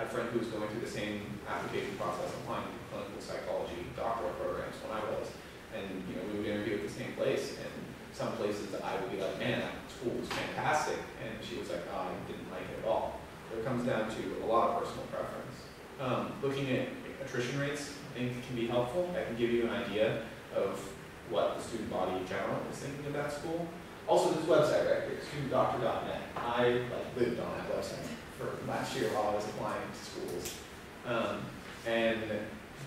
a friend who was going through the same application process, applying to clinical psychology doctoral programs when I was, and we would interview at the same place, and some places I would be like, man, that school was fantastic, and she was like, oh, I didn't like it at all. So it comes down to a lot of personal preference. Looking at attrition rates, I think, can be helpful. I can give you an idea of what the student body in general is thinking of that school. Also, this website right here, studentdoctor.net. I lived on that website for last year while I was applying to schools. And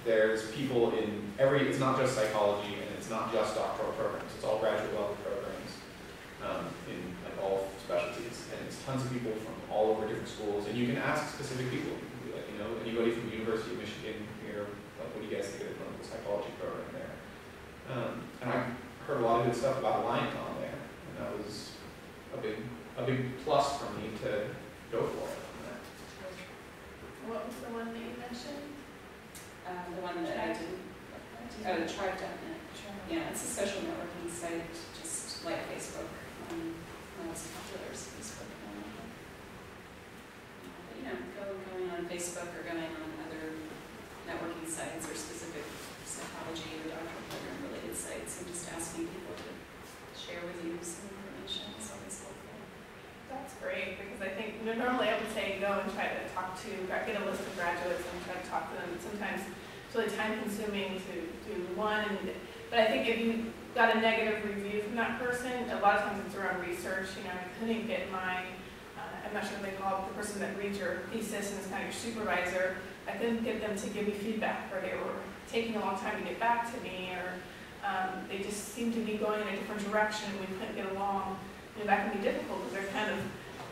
there's people in it's not just psychology and it's not just doctoral programs, it's all graduate level programs in all specialties. And it's tons of people from all over different schools. And you can ask specific people. You can be like, anybody from the University of Michigan here, what do you guys think of the clinical psychology program there? And I heard a lot of good stuff about Lioncon there, and that was a big plus for me to go for it. What was the one that you mentioned? The one that I didn't. Oh, the Tribe.net. Yeah, it's a social networking site, just like Facebook. Not as popular as Facebook. But going on Facebook or going on other networking sites or specific psychology or doctoral program related sites and just asking people to share with you some information is always helpful. That's great, because I think normally I would say go and try to get a list of graduates and try to talk to them. Sometimes it's really time consuming to do one, but I think if you got a negative review from that person, a lot of times it's around research. I couldn't get I'm not sure what they call it, the person that reads your thesis and is kind of your supervisor. I couldn't get them to give me feedback, or they were taking a long time to get back to me, or they just seemed to be going in a different direction and we couldn't get along. That can be difficult because they're kind of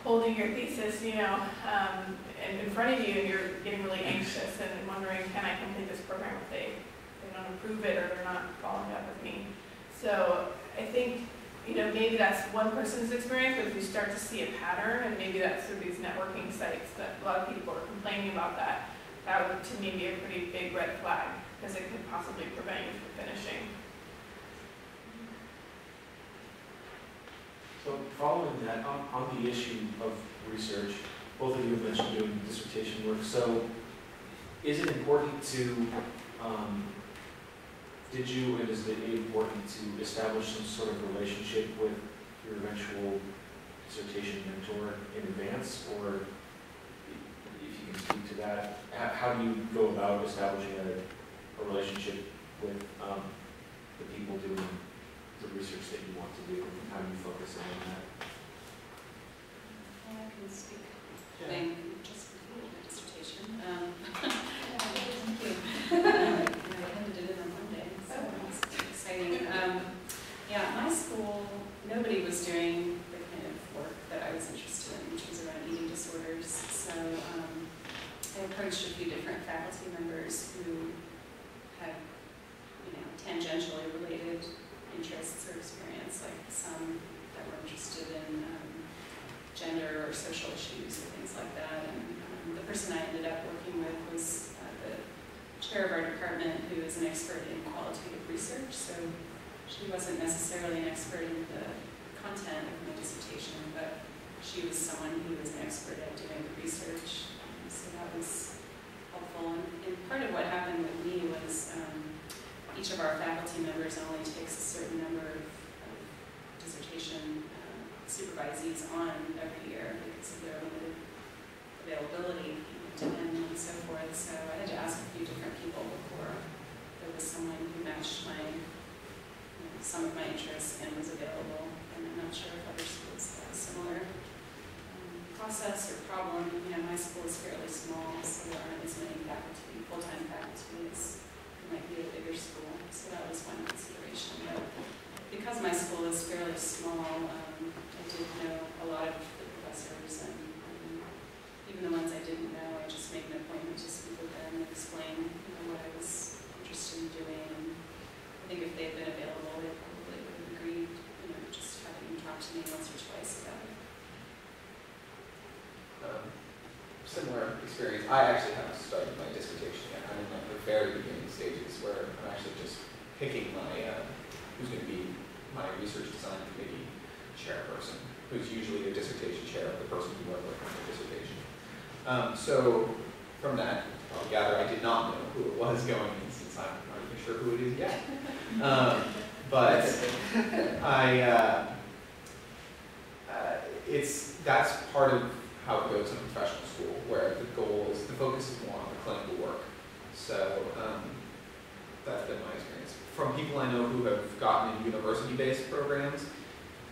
holding your thesis, and in front of you, and you're getting really anxious and wondering, can I complete this program if they don't approve it or they're not following up with me. So I think, maybe that's one person's experience, but if you start to see a pattern, and maybe that's through these networking sites that a lot of people are complaining about that would to me be a pretty big red flag, because it could possibly prevent you from finishing. So following that, on the issue of research, both of you have mentioned doing dissertation work. So is it important to, is it important to establish some sort of relationship with your eventual dissertation mentor in advance? Or if you can speak to that, how do you go about establishing a relationship with the people doing the research that you want to do, and how do you focus in on that? I can speak. Having just completed a dissertation. Thank you. I handed it in on Monday, so it was exciting. Yeah, my school, nobody was doing the kind of work that I was interested in, which was around eating disorders. So I approached a few different faculty members who had, tangentially related interests or experience, like some that were interested in gender or social issues or things like that. And the person I ended up working with was the chair of our department, who is an expert in qualitative research. So she wasn't necessarily an expert in the content of my dissertation, but she was someone who was an expert at doing the research. So that was helpful. And part of what happened with me was each of our faculty members only takes a certain number of dissertation supervisees on every year because of their limited availability and so forth. So I had to ask a few different people before there was someone who matched some of my interests and was available. And I'm not sure if other schools have a similar process or problem. My school is fairly small, so there aren't as many faculty, full-time faculty as might be a bigger school, so that was one consideration. But because my school is fairly small, I did know a lot of the professors, and even the ones I didn't know, I just made an appointment to speak with them and explain what I was interested in doing. And I think if they had been available, they probably would have agreed, just having them talk to me once or twice about it. Similar experience. I actually haven't started my dissertation yet. I'm in the very beginning stages where I'm actually just picking my who's going to be my research design committee chairperson, who's usually the dissertation chair of the person who worked with my dissertation. So from that, I'll gather I did not know who it was going in, since I'm not even sure who it is yet. But that's part of how it goes in professional school, where the focus is more on the clinical work. So that's been my experience. From people I know who have gotten into university-based programs,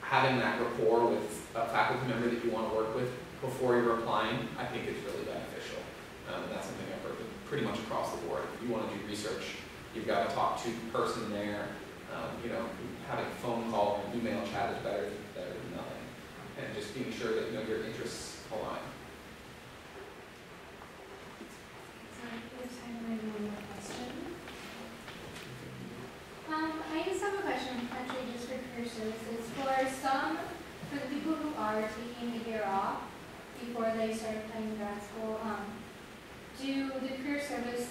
having that rapport with a faculty member that you want to work with before you're applying, I think is really beneficial. That's something I've heard pretty much across the board. If you want to do research, you've got to talk to the person there. Having a phone call and email chat is better than nothing. And just being sure that your interests align. So we have time for maybe one more question. I just have a question, actually, just for career services. For the people who are taking a year off before they start applying grad school, do the career services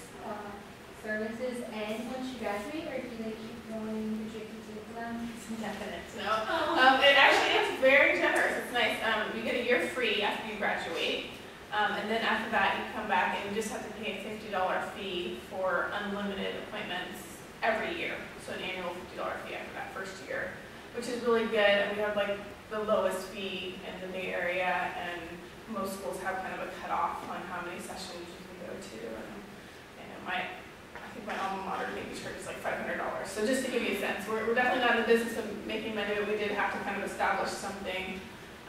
end once you graduate, or do they keep going? Did you have to take them? It's indefinite. No. It actually is very generous. It's nice. You get a year free after you graduate. And then after that, you come back and you just have to pay a $50 fee for unlimited appointments every year. So an annual $50 fee after that first year, which is really good. And we have like the lowest fee in the Bay Area, and most schools have kind of a cutoff on how many sessions you can go to. And I think my alma mater maybe charges like $500. So just to give you a sense, we're definitely not in the business of making money, but we did have to kind of establish something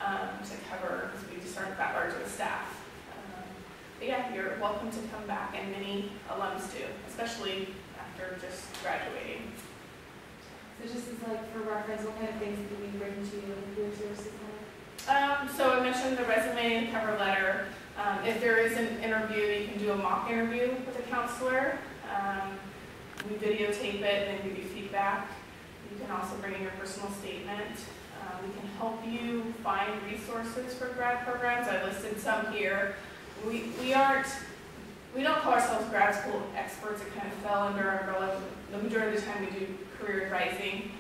to cover, because we just aren't that large of a staff. But yeah, you're welcome to come back, and many alums do, especially after just graduating. So just as like for reference, what kind of things do we bring to you in the career services center? So I mentioned the resume and cover letter. If there is an interview, you can do a mock interview with a counselor. We videotape it and give you feedback. You can also bring in your personal statement. We can help you find resources for grad programs. I listed some here. We don't call ourselves grad school experts. It kind of fell under our umbrella. The majority of the time we do career advising,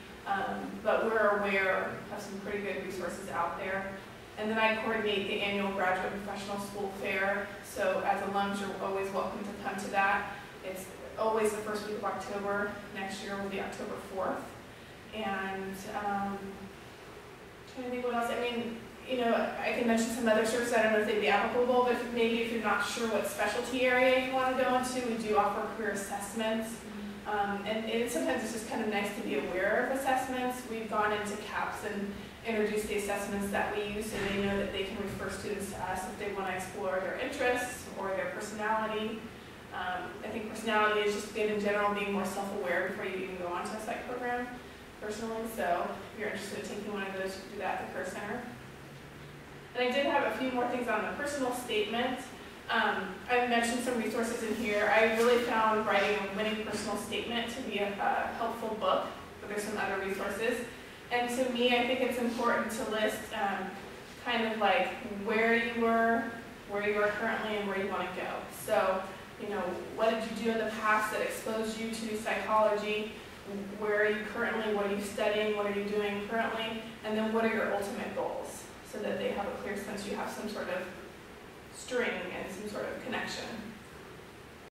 but we're aware of some pretty good resources out there. And then I coordinate the annual Graduate Professional School Fair. So as alums, you're always welcome to come to that. It's always the first week of October. Next year will be October 4th. And trying to think what else. I mean, I can mention some other services. I don't know if they'd be applicable, but maybe if you're not sure what specialty area you want to go into, we do offer career assessments. And sometimes it's just kind of nice to be aware of assessments. We've gone into CAPS and introduced the assessments that we use, so they know that they can refer students to us if they want to explore their interests or their personality. I think personality is just good in general, being more self-aware before you even go onto a psych program, personally. So if you're interested in taking one of those, you can do that at the Career Center. And I did have a few more things on the personal statement. I mentioned some resources in here. I really found writing a winning personal statement to be a helpful book, but there's some other resources. And to me, I think it's important to list kind of like where you are currently and where you want to go. So, what did you do in the past that exposed you to psychology? Where are you currently? What are you studying? What are you doing currently? And then what are your ultimate goals? So that they have a clear sense you have some sort of string and some sort of connection.